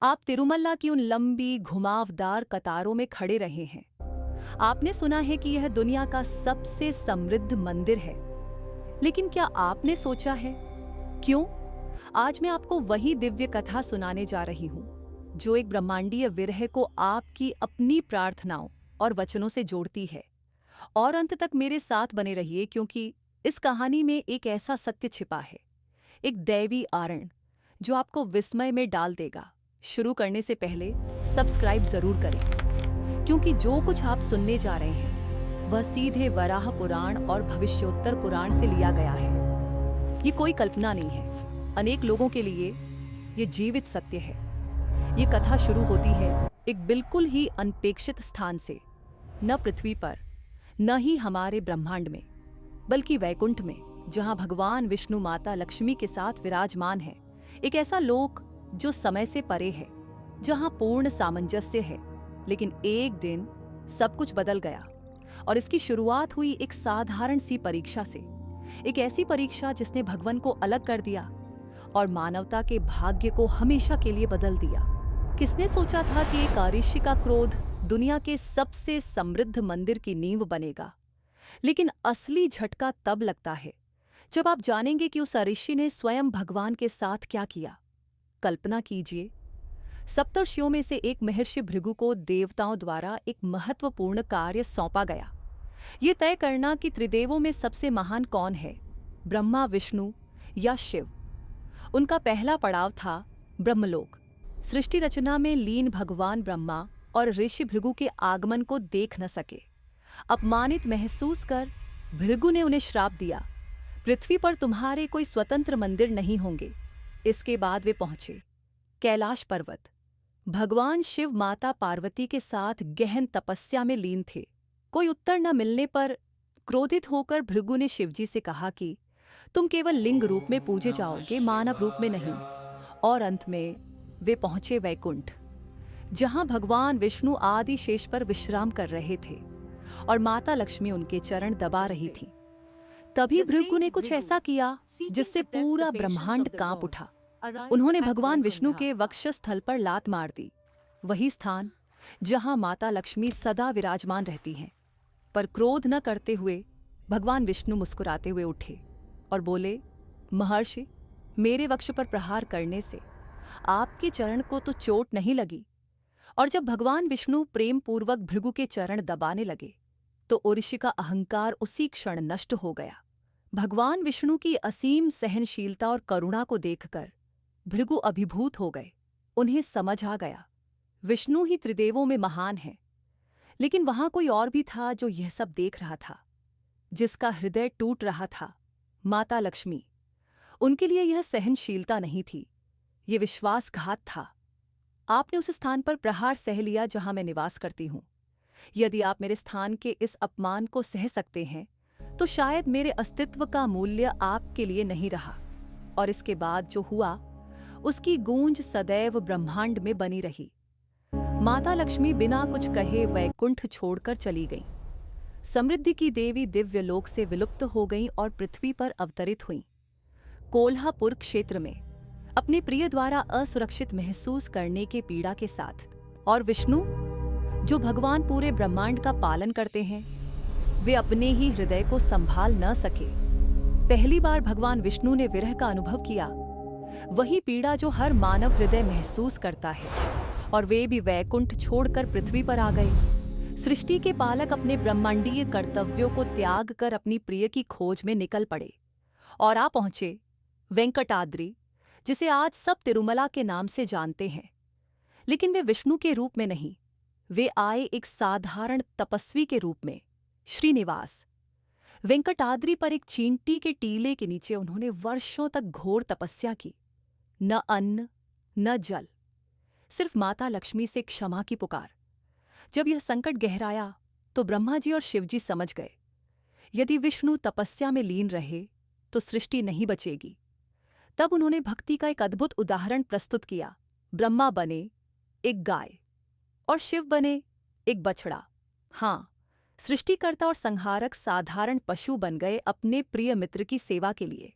आप तिरुमल्ला की उन लंबी घुमावदार कतारों में खड़े रहे हैं। आपने सुना है कि यह दुनिया का सबसे समृद्ध मंदिर है, लेकिन क्या आपने सोचा है क्यों? आज मैं आपको वही दिव्य कथा सुनाने जा रही हूं, जो एक ब्रह्मांडीय विरह को आपकी अपनी प्रार्थनाओं और वचनों से जोड़ती है। और अंत तक मेरे साथ बने रहिए, क्योंकि इस कहानी में एक ऐसा सत्य छिपा है, एक दैवी आरण, जो आपको विस्मय में डाल देगा। शुरू करने से पहले सब्सक्राइब जरूर करें, क्योंकि जो कुछ आप सुनने जा रहे हैं वह सीधे वराह पुराण और भविष्योत्तर पुराण से लिया गया है। ये कोई कल्पना नहीं है, अनेक लोगों के लिए ये जीवित सत्य है। ये कथा शुरू होती है एक बिल्कुल ही अनपेक्षित स्थान से, न पृथ्वी पर, न ही हमारे ब्रह्मांड में, बल्कि वैकुंठ में, जहां भगवान विष्णु माता लक्ष्मी के साथ विराजमान है। एक ऐसा लोक जो समय से परे है, जहां पूर्ण सामंजस्य है। लेकिन एक दिन सब कुछ बदल गया, और इसकी शुरुआत हुई एक साधारण सी परीक्षा से। एक ऐसी परीक्षा जिसने भगवान को अलग कर दिया और मानवता के भाग्य को हमेशा के लिए बदल दिया। किसने सोचा था कि एक ऋषि का क्रोध दुनिया के सबसे समृद्ध मंदिर की नींव बनेगा? लेकिन असली झटका तब लगता है जब आप जानेंगे कि उस ऋषि ने स्वयं भगवान के साथ क्या किया। कल्पना कीजिए, सप्तर्षियों में से एक महर्षि भृगु को देवताओं द्वारा एक महत्वपूर्ण कार्य सौंपा गया। ये तय करना कि त्रिदेवों में सबसे महान कौन है, ब्रह्मा, विष्णु या शिव। उनका पहला पड़ाव था ब्रह्मलोक। सृष्टि रचना में लीन भगवान ब्रह्मा और ऋषि भृगु के आगमन को देख न सके। अपमानित महसूस कर भृगु ने उन्हें श्राप दिया, पृथ्वी पर तुम्हारे कोई स्वतंत्र मंदिर नहीं होंगे। इसके बाद वे पहुंचे कैलाश पर्वत। भगवान शिव माता पार्वती के साथ गहन तपस्या में लीन थे। कोई उत्तर न मिलने पर क्रोधित होकर भृगु ने शिवजी से कहा कि तुम केवल लिंग रूप में पूजे जाओगे, मानव रूप में नहीं। और अंत में वे पहुंचे वैकुंठ, जहां भगवान विष्णु आदि शेष पर विश्राम कर रहे थे और माता लक्ष्मी उनके चरण दबा रही थी। तभी भृगु ने कुछ ऐसा किया जिससे पूरा ब्रह्मांड कांप उठा। उन्होंने भगवान विष्णु के वक्षस्थल पर लात मार दी, वही स्थान जहां माता लक्ष्मी सदा विराजमान रहती हैं। पर क्रोध न करते हुए भगवान विष्णु मुस्कुराते हुए उठे और बोले, महर्षि, मेरे वक्ष पर प्रहार करने से आपके चरण को तो चोट नहीं लगी। और जब भगवान विष्णु प्रेम पूर्वक भृगु के चरण दबाने लगे, तो उर्वशी का अहंकार उसी क्षण नष्ट हो गया। भगवान विष्णु की असीम सहनशीलता और करुणा को देखकर भृगु अभिभूत हो गए। उन्हें समझ आ गया, विष्णु ही त्रिदेवों में महान है। लेकिन वहां कोई और भी था जो यह सब देख रहा था, जिसका हृदय टूट रहा था, माता लक्ष्मी। उनके लिए यह सहनशीलता नहीं थी, ये विश्वासघात था। आपने उस स्थान पर प्रहार सह लिया जहां मैं निवास करती हूं। यदि आप मेरे स्थान के इस अपमान को सह सकते हैं, तो शायद मेरे अस्तित्व का मूल्य आपके लिए नहीं रहा। और इसके बाद जो हुआ, उसकी गूंज सदैव ब्रह्मांड में बनी रही। माता लक्ष्मी बिना कुछ कहे वैकुंठ छोड़कर चली गईं। समृद्धि की देवी दिव्य लोक से विलुप्त हो गईं और पृथ्वी पर अवतरित हुईं, कोल्हापुर क्षेत्र में, अपने प्रिय द्वारा असुरक्षित महसूस करने के पीड़ा के साथ। और विष्णु, जो भगवान पूरे ब्रह्मांड का पालन करते हैं, वे अपने ही हृदय को संभाल न सके। पहली बार भगवान विष्णु ने विरह का अनुभव किया, वही पीड़ा जो हर मानव हृदय महसूस करता है। और वे भी वैकुंठ छोड़कर पृथ्वी पर आ गए। सृष्टि के पालक अपने ब्रह्मांडीय कर्तव्यों को त्याग कर अपनी प्रिय की खोज में निकल पड़े और आ पहुंचे वेंकटाद्रि, जिसे आज सब तिरुमला के नाम से जानते हैं। लेकिन वे विष्णु के रूप में नहीं, वे आए एक साधारण तपस्वी के रूप में, श्रीनिवास। वेंकटाद्रि पर एक चींटी के टीले के नीचे उन्होंने वर्षों तक घोर तपस्या की। न अन्न, न जल, सिर्फ माता लक्ष्मी से क्षमा की पुकार। जब यह संकट गहराया तो ब्रह्मा जी और शिव जी समझ गए, यदि विष्णु तपस्या में लीन रहे तो सृष्टि नहीं बचेगी। तब उन्होंने भक्ति का एक अद्भुत उदाहरण प्रस्तुत किया। ब्रह्मा बने एक गाय और शिव बने एक बछड़ा। हाँ, सृष्टिकर्ता और संहारक साधारण पशु बन गए अपने प्रिय मित्र की सेवा के लिए।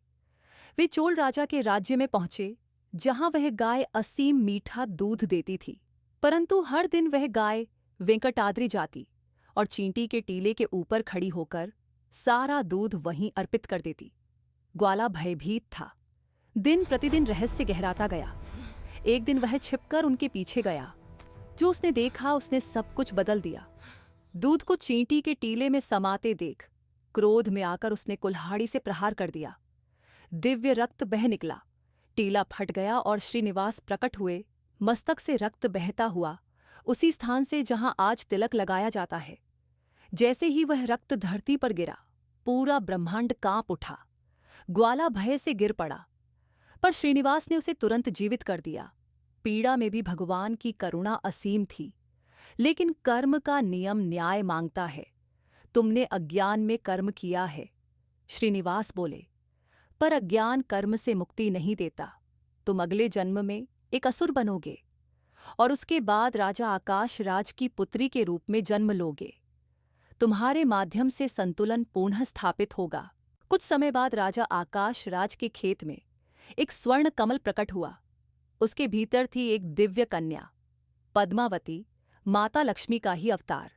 वे चोल राजा के राज्य में पहुंचे, जहां वह गाय असीम मीठा दूध देती थी। परंतु हर दिन वह गाय वेंकटाद्रि जाती और चींटी के टीले के ऊपर खड़ी होकर सारा दूध वहीं अर्पित कर देती। ग्वाला भयभीत था। दिन प्रतिदिन रहस्य गहराता गया। एक दिन वह छिपकर उनके पीछे गया। जो उसने देखा उसने सब कुछ बदल दिया। दूध को चींटी के टीले में समाते देख क्रोध में आकर उसने कुल्हाड़ी से प्रहार कर दिया। दिव्य रक्त बह निकला। टीला फट गया और श्रीनिवास प्रकट हुए, मस्तक से रक्त बहता हुआ, उसी स्थान से जहां आज तिलक लगाया जाता है। जैसे ही वह रक्त धरती पर गिरा, पूरा ब्रह्मांड कांप उठा। ग्वाला भय से गिर पड़ा, पर श्रीनिवास ने उसे तुरंत जीवित कर दिया। पीड़ा में भी भगवान की करुणा असीम थी। लेकिन कर्म का नियम न्याय मांगता है। तुमने अज्ञान में कर्म किया है, श्रीनिवास बोले, पर अज्ञान कर्म से मुक्ति नहीं देता। तुम अगले जन्म में एक असुर बनोगे और उसके बाद राजा आकाश राज की पुत्री के रूप में जन्म लोगे। तुम्हारे माध्यम से संतुलन पुनः स्थापित होगा। कुछ समय बाद राजा आकाश राज के खेत में एक स्वर्ण कमल प्रकट हुआ। उसके भीतर थी एक दिव्य कन्या, पद्मावती, माता लक्ष्मी का ही अवतार।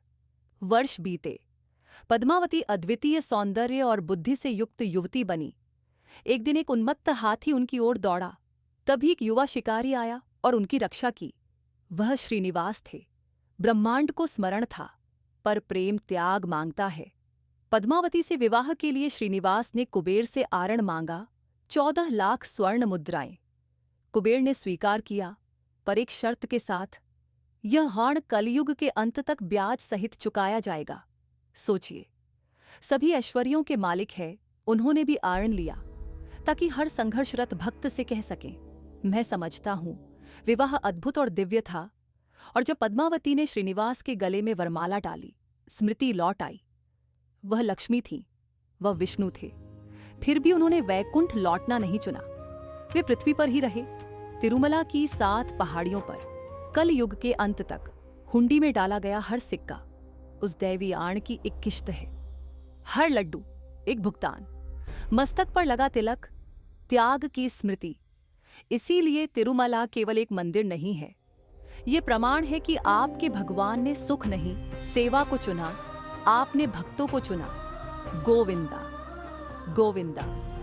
वर्ष बीते। पद्मावती अद्वितीय सौंदर्य और बुद्धि से युक्त युवती बनी। एक दिन एक उन्मत्त हाथी उनकी ओर दौड़ा। तभी एक युवा शिकारी आया और उनकी रक्षा की। वह श्रीनिवास थे। ब्रह्मांड को स्मरण था, पर प्रेम त्याग मांगता है। पद्मावती से विवाह के लिए श्रीनिवास ने कुबेर से आरण मांगा, 14 लाख स्वर्ण मुद्राएं। कुबेर ने स्वीकार किया, पर एक शर्त के साथ, यह ऋण कलयुग के अंत तक ब्याज सहित चुकाया जाएगा। सोचिए, सभी ऐश्वर्यों के मालिक है, उन्होंने भी आरण लिया ताकि हर संघर्षरत भक्त से कह सकें, मैं समझता हूं विवाह अद्भुत और दिव्य था। और जब पद्मावती ने श्रीनिवास के गले में वरमाला डाली, स्मृति लौट आई। वह लक्ष्मी थी, वह विष्णु थे। फिर भी उन्होंने वैकुंठ लौटना नहीं चुना। वे पृथ्वी पर ही रहे, तिरुमला की 7 पहाड़ियों पर। कल युग के अंत तक हुंडी में डाला गया हर सिक्का उस दैवी आण की एक किश्त है। हर लड्डू एक भुगतान, मस्तक पर लगा तिलक त्याग की स्मृति। इसीलिए तिरुमला केवल एक मंदिर नहीं है, ये प्रमाण है कि आपके भगवान ने सुख नहीं सेवा को चुना, आपने भक्तों को चुना। गोविंदा गोविंदा।